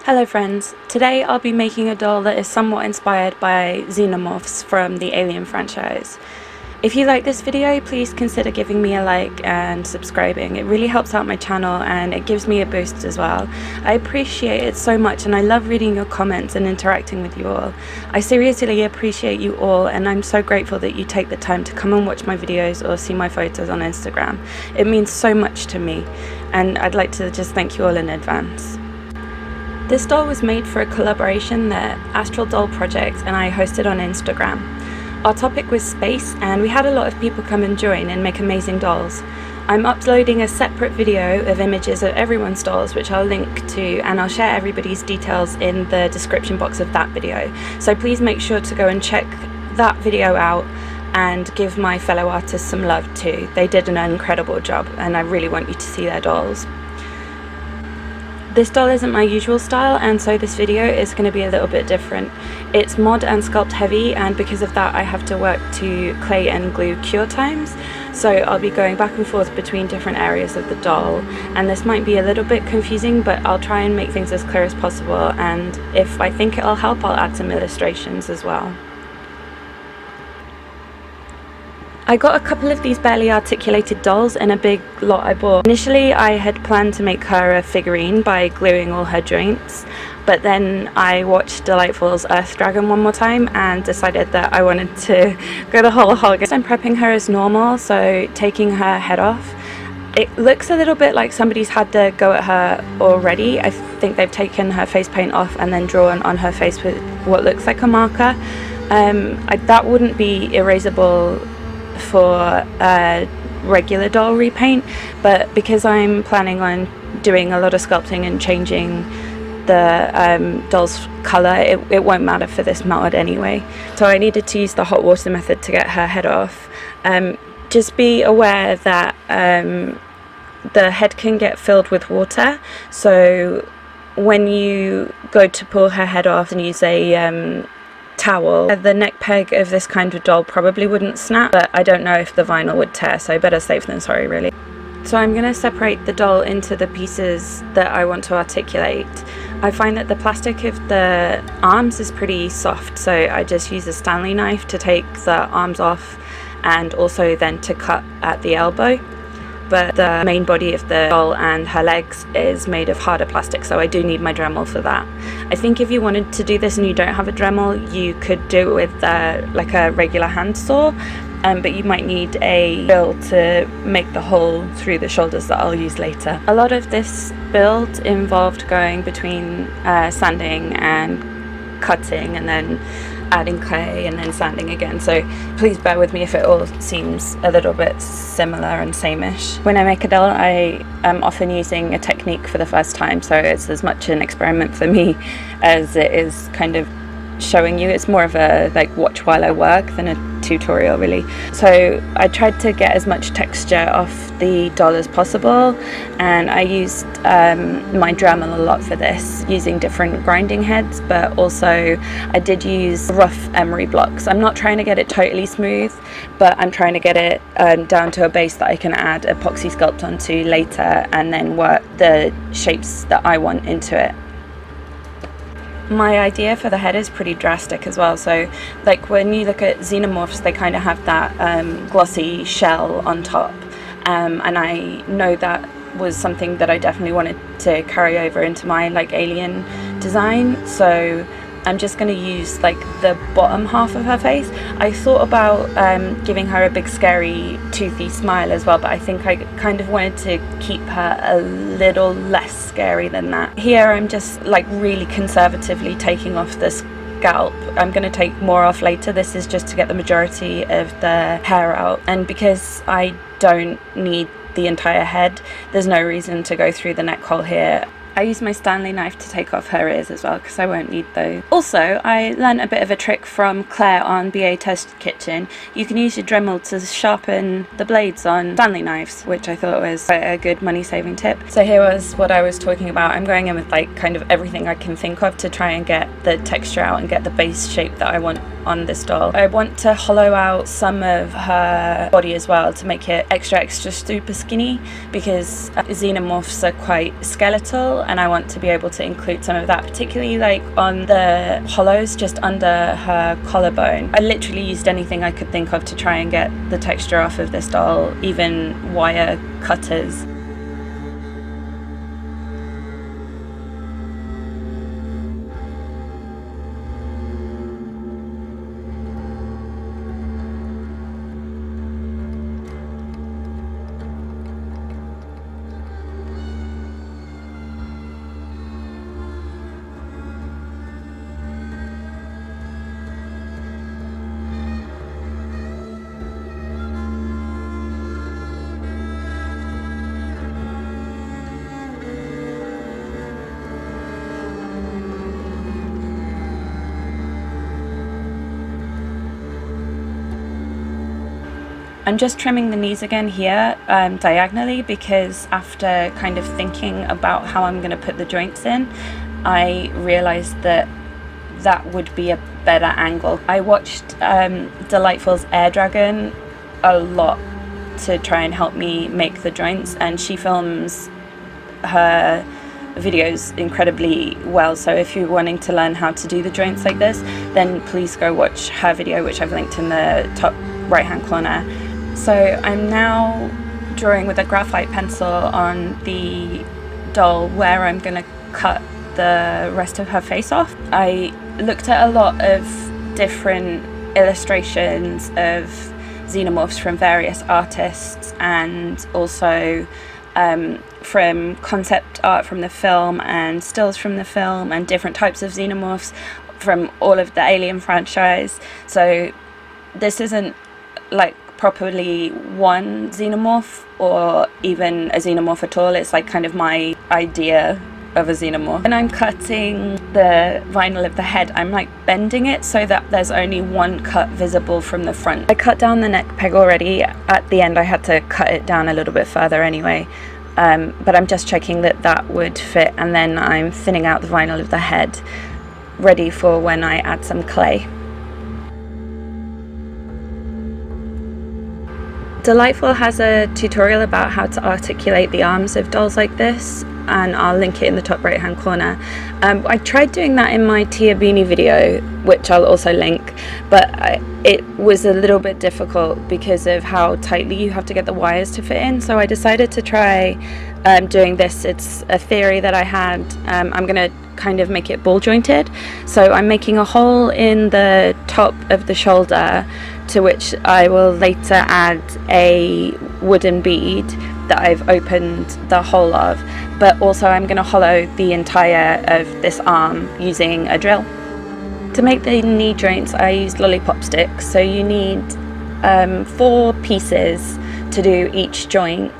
Hello friends, today I'll be making a doll that is somewhat inspired by Xenomorphs from the Alien franchise. If you like this video, please consider giving me a like and subscribing. It really helps out my channel and it gives me a boost as well. I appreciate it so much and I love reading your comments and interacting with you all. I seriously appreciate you all and I'm so grateful that you take the time to come and watch my videos or see my photos on Instagram. It means so much to me and I'd like to just thank you all in advance. This doll was made for a collaboration that Astral Doll Project and I hosted on Instagram. Our topic was space and we had a lot of people come and join and make amazing dolls. I'm uploading a separate video of images of everyone's dolls which I'll link to, and I'll share everybody's details in the description box of that video. So please make sure to go and check that video out and give my fellow artists some love too. They did an incredible job and I really want you to see their dolls. This doll isn't my usual style and so this video is going to be a little bit different. It's mod and sculpt heavy and because of that I have to work to clay and glue cure times, so I'll be going back and forth between different areas of the doll and this might be a little bit confusing, but I'll try and make things as clear as possible, and if I think it'll help I'll add some illustrations as well. I got a couple of these barely articulated dolls in a big lot I bought. Initially I had planned to make her a figurine by gluing all her joints, but then I watched Delightful's Earth Dragon one more time and decided that I wanted to go the whole hog. I'm prepping her as normal, so taking her head off. It looks a little bit like somebody's had to go at her already. I think they've taken her face paint off and then drawn on her face with what looks like a marker. That wouldn't be erasable for regular doll repaint, but because I'm planning on doing a lot of sculpting and changing the doll's colour, it won't matter for this method anyway. So I needed to use the hot water method to get her head off. Just be aware that the head can get filled with water, so when you go to pull her head off and use a towel, the neck peg of this kind of doll probably wouldn't snap, but I don't know if the vinyl would tear, so better safe than sorry really. So I'm going to separate the doll into the pieces that I want to articulate. I find that the plastic of the arms is pretty soft, so I just use a Stanley knife to take the arms off and also then to cut at the elbow. But the main body of the doll and her legs is made of harder plastic, so I do need my Dremel for that. I think if you wanted to do this and you don't have a Dremel, you could do it with like a regular hand saw, but you might need a drill to make the hole through the shoulders that I'll use later. A lot of this build involved going between sanding and cutting and then adding clay and then sanding again, so please bear with me if it all seems a little bit similar and same-ish. When I make a doll I am often using a technique for the first time, so it's as much an experiment for me as it is kind of showing you. It's more of a like watch while I work than a tutorial really. So I tried to get as much texture off the doll as possible and I used my Dremel a lot for this, using different grinding heads, but also I did use rough emery blocks. I'm not trying to get it totally smooth, but I'm trying to get it down to a base that I can add epoxy sculpt onto later and then work the shapes that I want into it. My idea for the head is pretty drastic as well, so like when you look at Xenomorphs they kind of have that glossy shell on top, and I know that was something that I definitely wanted to carry over into my like alien design, so I'm just going to use like the bottom half of her face. I thought about giving her a big scary toothy smile as well, but I think I kind of wanted to keep her a little less scary than that. Here I'm just like really conservatively taking off the scalp. I'm going to take more off later. This is just to get the majority of the hair out, and because I don't need the entire head there's no reason to go through the neck hole here. I use my Stanley knife to take off her ears as well because I won't need those. Also, I learned a bit of a trick from Claire on BA Test Kitchen. You can use your Dremel to sharpen the blades on Stanley knives, which I thought was quite a good money saving tip. So here was what I was talking about. I'm going in with like kind of everything I can think of to try and get the texture out and get the base shape that I want on this doll. I want to hollow out some of her body as well to make it extra super skinny, because xenomorphs are quite skeletal doll, and I want to be able to include some of that, particularly like on the hollows just under her collarbone. I literally used anything I could think of to try and get the texture off of this doll, even wire cutters. I'm just trimming the knees again here diagonally, because after kind of thinking about how I'm going to put the joints in, I realised that that would be a better angle. I watched Delightful's Air Dragon a lot to try and help me make the joints, and she films her videos incredibly well, so if you're wanting to learn how to do the joints like this, then please go watch her video, which I've linked in the top right hand corner. So I'm now drawing with a graphite pencil on the doll where I'm going to cut the rest of her face off. I looked at a lot of different illustrations of xenomorphs from various artists, and also from concept art from the film and stills from the film, and different types of xenomorphs from all of the Alien franchise. So this isn't like properly one xenomorph or even a xenomorph at all. It's like kind of my idea of a xenomorph. When I'm cutting the vinyl of the head, I'm like bending it so that there's only one cut visible from the front. I cut down the neck peg already. At the end I had to cut it down a little bit further anyway, but I'm just checking that that would fit, and then I'm thinning out the vinyl of the head, ready for when I add some clay. Delightful has a tutorial about how to articulate the arms of dolls like this, and I'll link it in the top right hand corner. I tried doing that in my Tia Beanie video, which I'll also link, but it was a little bit difficult because of how tightly you have to get the wires to fit in, so I decided to try doing this. It's a theory that I had. I'm going to kind of make it ball jointed, so I'm making a hole in the top of the shoulder, to which I will later add a wooden bead that I've opened the hole of, but also I'm going to hollow the entire of this arm using a drill. To make the knee joints I used lollipop sticks, so you need 4 pieces to do each joint.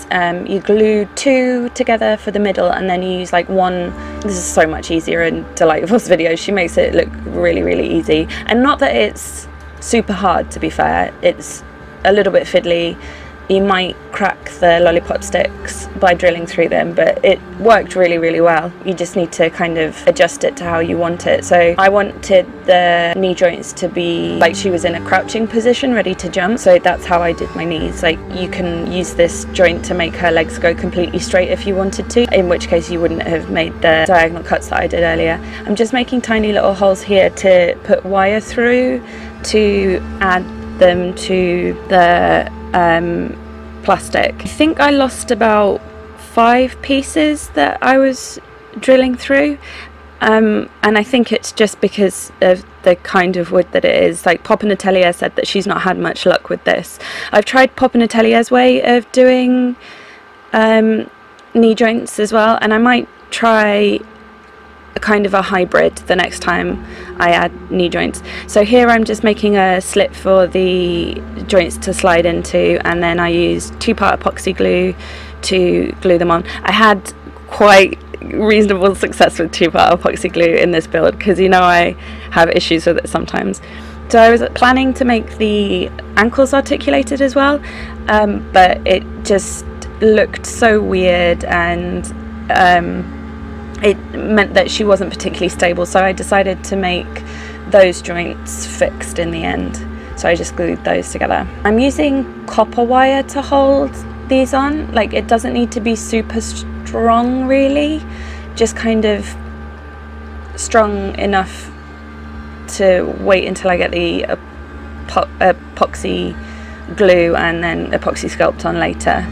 You glue 2 together for the middle, and then you use like 1. This is so much easier in Delightful's video. She makes it look really easy, and not that it's super hard, to be fair. It's a little bit fiddly. You might crack the lollipop sticks by drilling through them, but it worked really well. You just need to kind of adjust it to how you want it. So I wanted the knee joints to be like she was in a crouching position ready to jump, so that's how I did my knees. Like, you can use this joint to make her legs go completely straight if you wanted to, in which case you wouldn't have made the diagonal cuts that I did earlier. I'm just making tiny little holes here to put wire through to add them to the plastic. I think I lost about 5 pieces that I was drilling through, and I think it's just because of the kind of wood that it is. Like, Papa Natalia said that she's not had much luck with this. I've tried Papa Natalia's way of doing knee joints as well, and I might try a kind of a hybrid the next time I add knee joints. So here I'm just making a slit for the joints to slide into, and then I use 2-part epoxy glue to glue them on. I had quite reasonable success with 2-part epoxy glue in this build, because you know I have issues with it sometimes. So I was planning to make the ankles articulated as well, but it just looked so weird, and it meant that she wasn't particularly stable, so I decided to make those joints fixed in the end. So I just glued those together. I'm using copper wire to hold these on. Like, it doesn't need to be super strong really, just kind of strong enough to wait until I get the epoxy glue and then epoxy sculpt on later.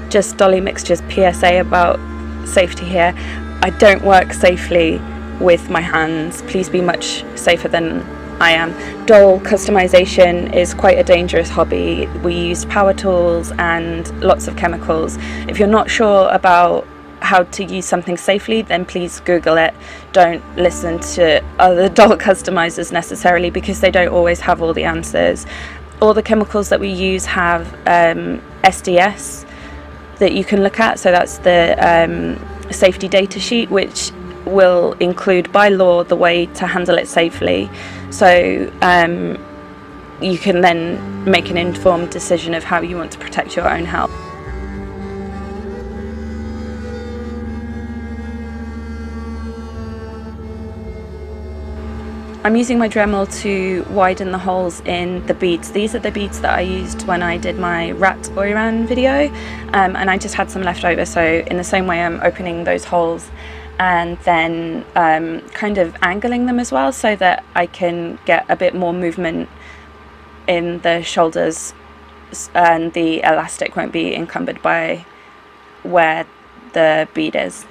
Just Dolly Mixtures PSA about safety here. I don't work safely with my hands. Please be much safer than I am. Doll customization is quite a dangerous hobby. We use power tools and lots of chemicals. If you're not sure about how to use something safely, then please Google it. Don't listen to other doll customizers necessarily, because they don't always have all the answers. All the chemicals that we use have SDS that you can look at, so that's the safety data sheet, which will include by law the way to handle it safely, so you can then make an informed decision of how you want to protect your own health. I'm using my Dremel to widen the holes in the beads. These are the beads that I used when I did my rat Oiran video, and I just had some left over, so in the same way I'm opening those holes and then kind of angling them as well, so that I can get a bit more movement in the shoulders and the elastic won't be encumbered by where the bead is.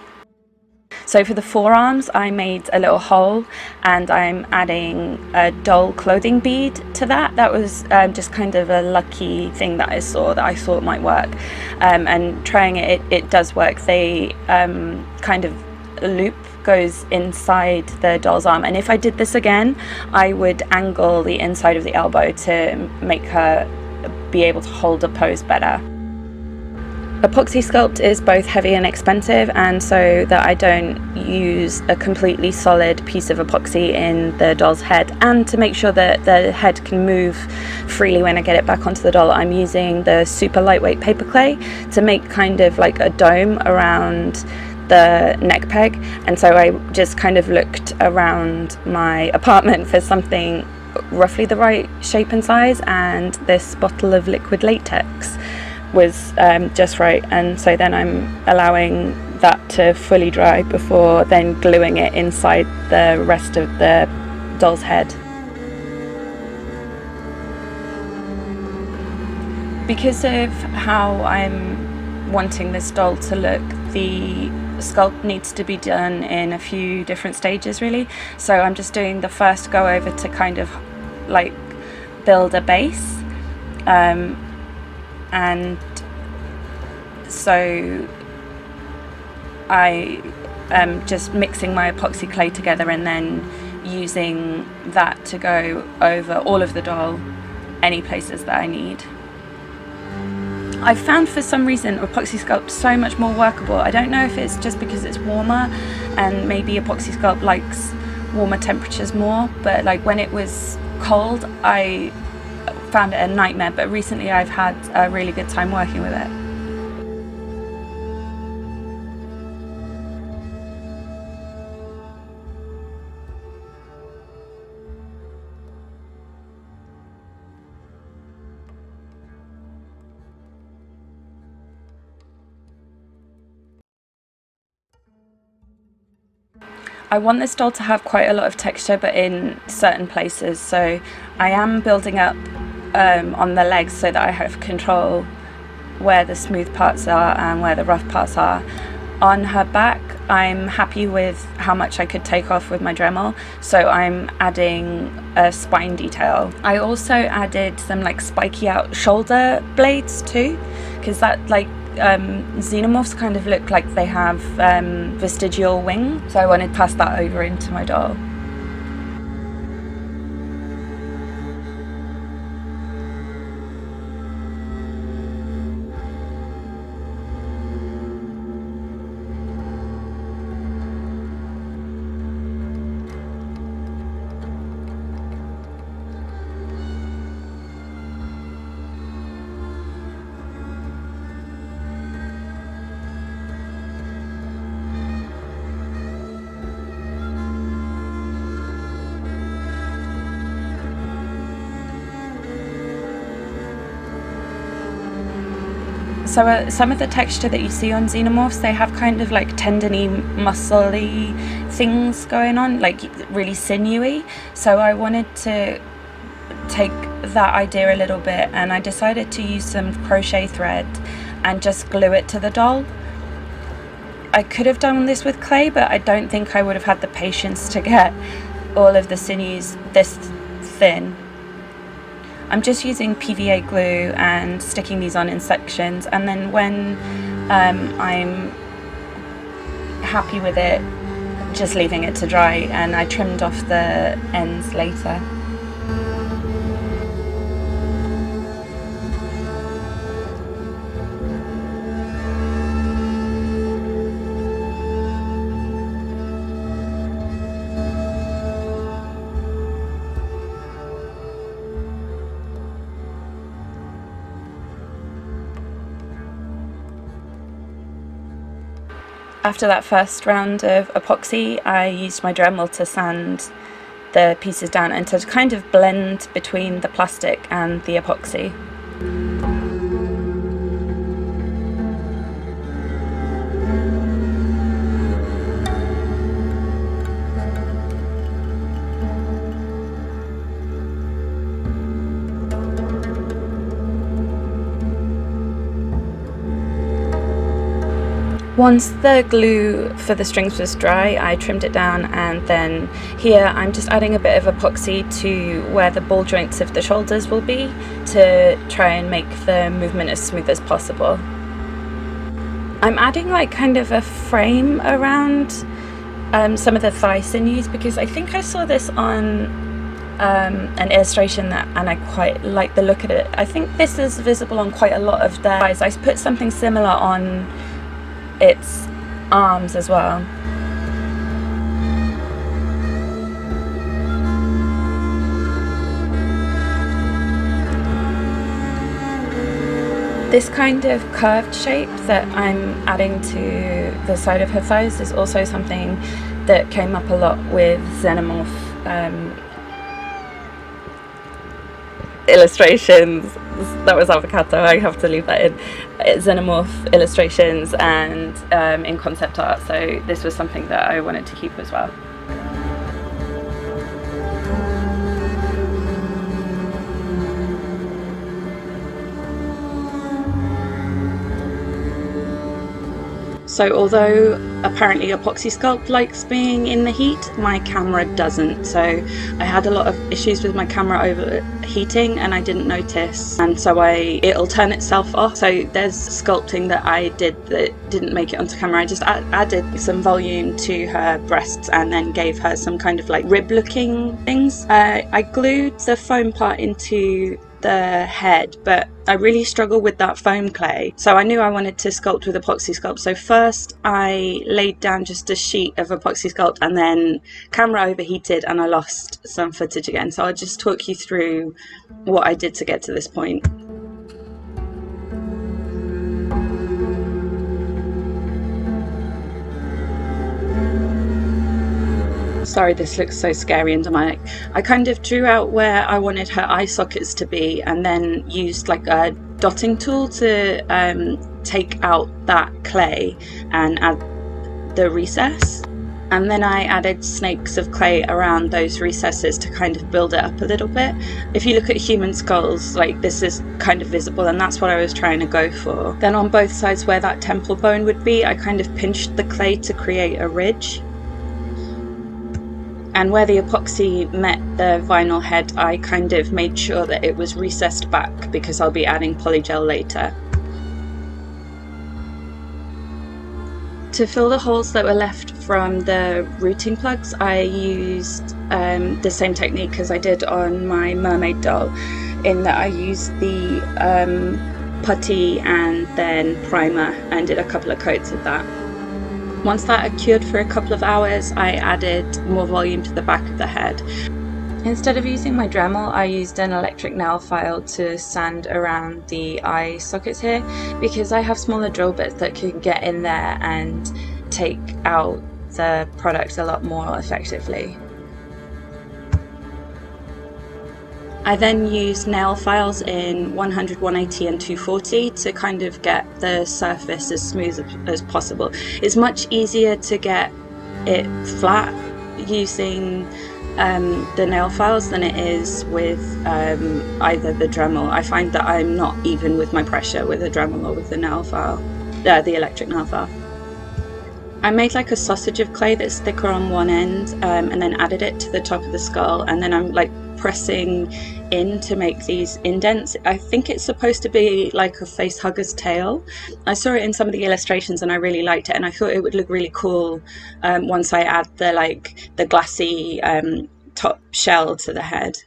So for the forearms, I made a little hole and I'm adding a doll clothing bead to that. That was just kind of a lucky thing that I saw that I thought might work, and trying it does work. They kind of loop goes inside the doll's arm, and if I did this again, I would angle the inside of the elbow to make her be able to hold a pose better. Epoxy sculpt is both heavy and expensive, and so that I don't use a completely solid piece of epoxy in the doll's head, and to make sure that the head can move freely when I get it back onto the doll, I'm using the super lightweight paper clay to make kind of like a dome around the neck peg. And so I just kind of looked around my apartment for something roughly the right shape and size, and this bottle of liquid latex was just right, and so then I'm allowing that to fully dry before then gluing it inside the rest of the doll's head. Because of how I'm wanting this doll to look, the sculpt needs to be done in a few different stages really, so I'm just doing the first go over to kind of like build a base, and so I am just mixing my epoxy clay together and then using that to go over all of the doll, any places that I need. I've found for some reason epoxy sculpt so much more workable. I don't know if it's just because it's warmer and maybe epoxy sculpt likes warmer temperatures more, but like when it was cold I found it a nightmare, but recently I've had a really good time working with it. I want this doll to have quite a lot of texture, but in certain places, so I am building up on the legs so that I have control where the smooth parts are and where the rough parts are. On her back, I'm happy with how much I could take off with my Dremel, so I'm adding a spine detail. I also added some like spiky out shoulder blades too, because that like Xenomorphs kind of look like they have vestigial wing, so I wanted to pass that over into my doll. So some of the texture that you see on Xenomorphs, they have kind of like tendony, muscly things going on, like really sinewy. So I wanted to take that idea a little bit, and I decided to use some crochet thread and just glue it to the doll. I could have done this with clay, but I don't think I would have had the patience to get all of the sinews this thin. I'm just using PVA glue and sticking these on in sections, and then when I'm happy with it, just leaving it to dry, and I trimmed off the ends later. After that first round of epoxy, I used my Dremel to sand the pieces down and to kind of blend between the plastic and the epoxy. Once the glue for the strings was dry, I trimmed it down, and then here I'm just adding a bit of epoxy to where the ball joints of the shoulders will be to try and make the movement as smooth as possible. I'm adding like kind of a frame around some of the thigh sinews, because I think I saw this on an illustration and I quite like the look of it. I think this is visible on quite a lot of their thighs. I put something similar on its arms as well. This kind of curved shape that I'm adding to the side of her thighs is also something that came up a lot with Xenomorph illustrations. That was avocado, I have to leave that in. Xenomorph illustrations and in concept art, so this was something that I wanted to keep as well. So although apparently Epoxy Sculpt likes being in the heat, my camera doesn't. So I had a lot of issues with my camera overheating and I didn't notice, and so it'll turn itself off. So there's sculpting that I did that didn't make it onto camera. I just added some volume to her breasts and then gave her some kind of like rib looking things. I glued the foam part into the head, but I really struggle with that foam clay, so I knew I wanted to sculpt with Epoxy Sculpt. So first I laid down just a sheet of Epoxy Sculpt, and then camera overheated and I lost some footage again, so I'll just talk you through what I did to get to this point. Sorry, this looks so scary and demonic. I kind of drew out where I wanted her eye sockets to be and then used like a dotting tool to take out that clay and add the recess. And then I added snakes of clay around those recesses to kind of build it up a little bit. If you look at human skulls, like this is kind of visible, and that's what I was trying to go for. Then on both sides where that temple bone would be, I kind of pinched the clay to create a ridge. And where the epoxy met the vinyl head, I kind of made sure that it was recessed back because I'll be adding polygel later. To fill the holes that were left from the routing plugs, I used the same technique as I did on my mermaid doll, in that I used the putty and then primer and did a couple of coats of that. Once that had cured for a couple of hours, I added more volume to the back of the head. Instead of using my Dremel, I used an electric nail file to sand around the eye sockets here, because I have smaller drill bits that can get in there and take out the product a lot more effectively. I then use nail files in 100, 180 and 240 to kind of get the surface as smooth as possible. It's much easier to get it flat using the nail files than it is with either the Dremel. I find that I'm not even with my pressure with a Dremel or with the nail file, the electric nail file. I made like a sausage of clay that's thicker on one end and then added it to the top of the skull, and then I'm like pressing in to make these indents. I think it's supposed to be like a face hugger's tail. I saw it in some of the illustrations and I really liked it, and I thought it would look really cool once I add the glassy top shell to the head.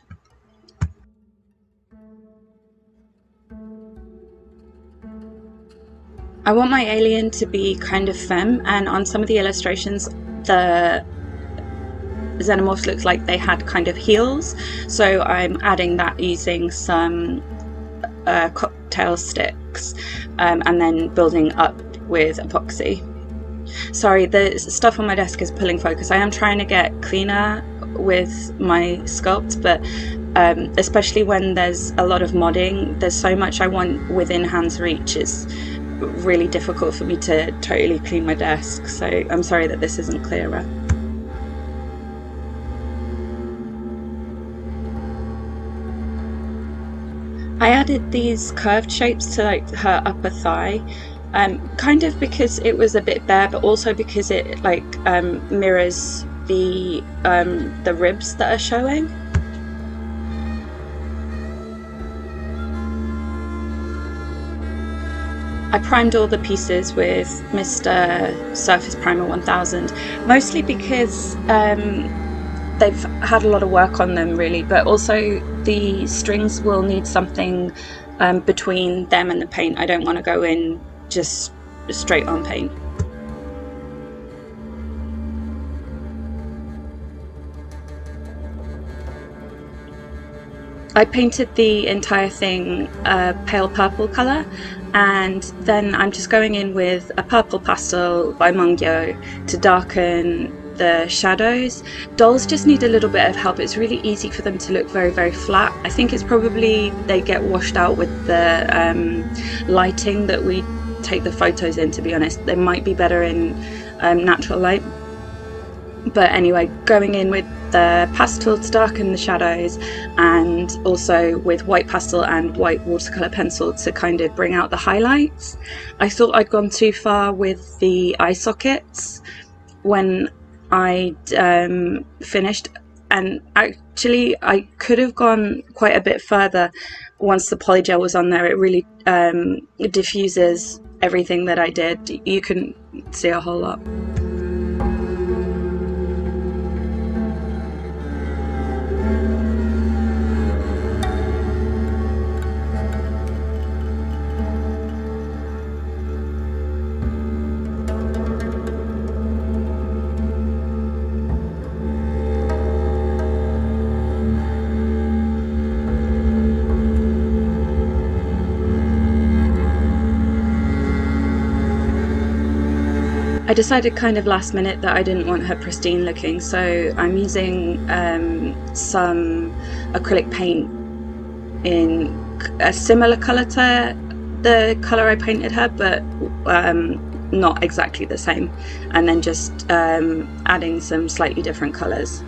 I want my alien to be kind of femme, and on some of the illustrations the Xenomorphs looks like they had kind of heels, so I'm adding that using some cocktail sticks and then building up with epoxy. Sorry, the stuff on my desk is pulling focus. I am trying to get cleaner with my sculpt, but especially when there's a lot of modding, there's so much I want within hand's reach. It's really difficult for me to totally clean my desk, so I'm sorry that this isn't clearer. I added these curved shapes to like her upper thigh, kind of because it was a bit bare, but also because it like mirrors the ribs that are showing. I primed all the pieces with Mr. Surface Primer 1000, mostly because they've had a lot of work on them really, but also the strings will need something between them and the paint. I don't want to go in just straight on paint. I painted the entire thing a pale purple colour, and then I'm just going in with a purple pastel by Mungyo to darken the shadows. Dolls just need a little bit of help. It's really easy for them to look very, very flat. I think it's probably they get washed out with the lighting that we take the photos in, to be honest. They might be better in natural light. But anyway, going in with the pastel to darken the shadows, and also with white pastel and white watercolour pencil to kind of bring out the highlights. I thought I'd gone too far with the eye sockets when I finished, and actually I could have gone quite a bit further once the polygel was on there. It really diffuses everything that I did. You couldn't see a whole lot. I decided kind of last minute that I didn't want her pristine looking, so I'm using some acrylic paint in a similar colour to the colour I painted her, but not exactly the same, and then just adding some slightly different colours.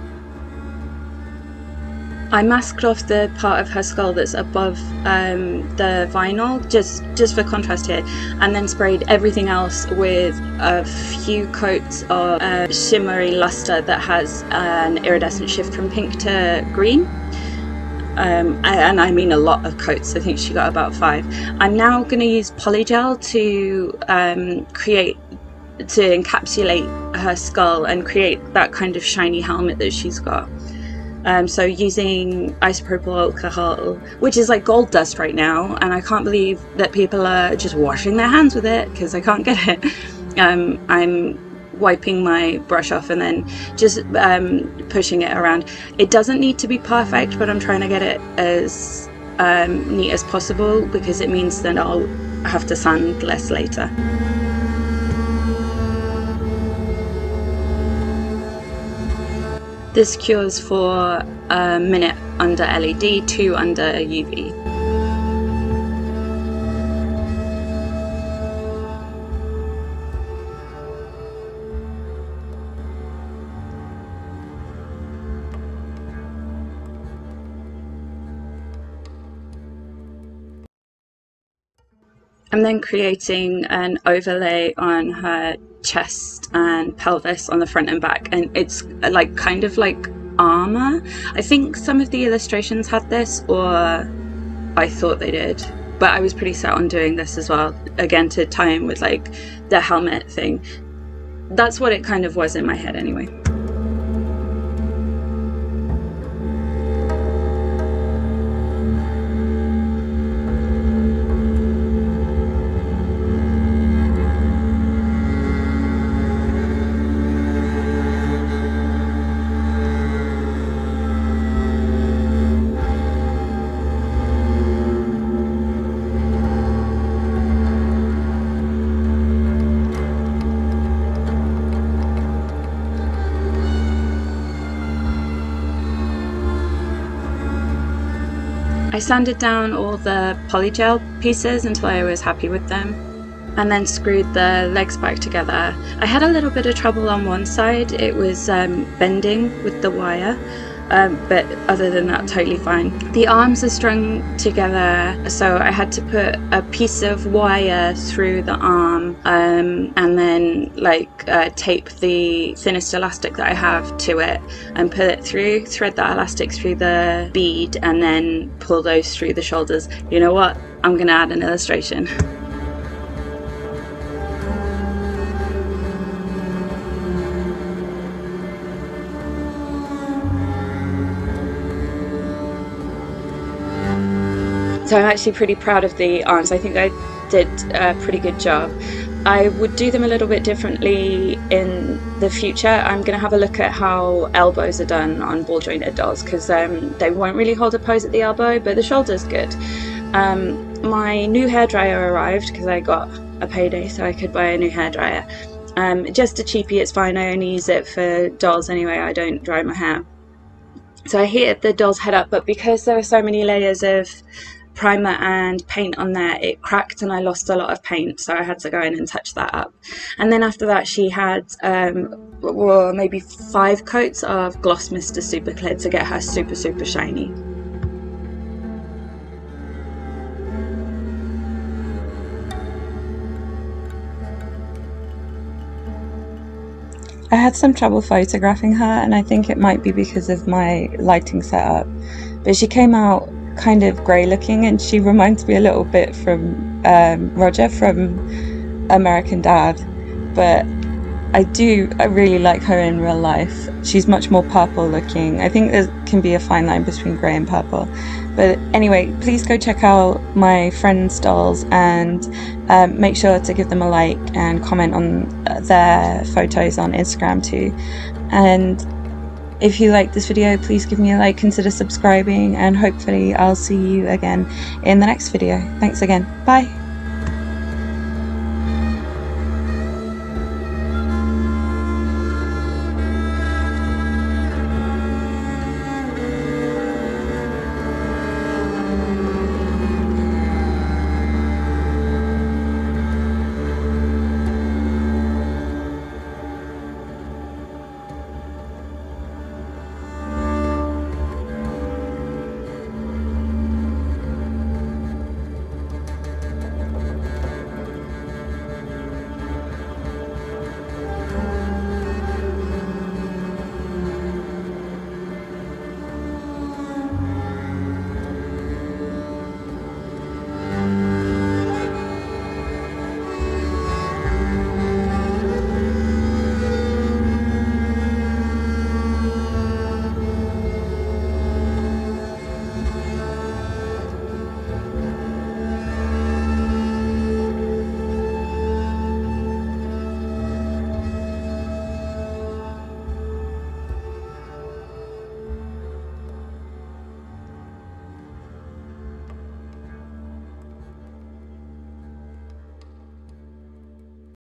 I masked off the part of her skull that's above the vinyl, just for contrast here, and then sprayed everything else with a few coats of shimmery luster that has an iridescent shift from pink to green. And I mean a lot of coats. I think she got about 5. I'm now going to use polygel to encapsulate her skull and create that kind of shiny helmet that she's got. So using isopropyl alcohol, which is like gold dust right now, and I can't believe that people are just washing their hands with it because I can't get it. I'm wiping my brush off and then just pushing it around. It doesn't need to be perfect, but I'm trying to get it as neat as possible because it means that I'll have to sand less later. This cures for a minute under LED, 2 under UV. I'm then creating an overlay on her chest and pelvis on the front and back, and it's like kind of like armor. I think some of the illustrations had this, or I thought they did, but I was pretty set on doing this as well, again to tie in with like the helmet thing. That's what it kind of was in my head anyway. I sanded down all the polygel pieces until I was happy with them, and then screwed the legs back together. I had a little bit of trouble on one side, it was bending with the wire, but other than that, totally fine. The arms are strung together, so I had to put a piece of wire through the arm and then like tape the thinnest elastic that I have to it and pull it through, thread that elastic through the bead, and then pull those through the shoulders. You know what? I'm gonna add an illustration. So I'm actually pretty proud of the arms. I think I did a pretty good job. I would do them a little bit differently in the future. I'm going to have a look at how elbows are done on ball jointed dolls, because they won't really hold a pose at the elbow, but the shoulder's good. My new hairdryer arrived because I got a payday, so I could buy a new hairdryer. Just a cheapie, it's fine. I only use it for dolls anyway. I don't dry my hair. So I heated the doll's head up, but because there were so many layers of primer and paint on there, it cracked and I lost a lot of paint, so I had to go in and touch that up. And then after that she had well, maybe 5 coats of Gloss Mr. Super Clear to get her super shiny. I had some trouble photographing her, and I think it might be because of my lighting setup, but she came out kind of grey looking, and she reminds me a little bit from Roger from American Dad, but I really like her in real life. She's much more purple looking. I think there can be a fine line between grey and purple. But anyway, please go check out my friends' dolls and make sure to give them a like and comment on their photos on Instagram too. And if you like this video, please give me a like, consider subscribing, and hopefully I'll see you again in the next video. Thanks again. Bye.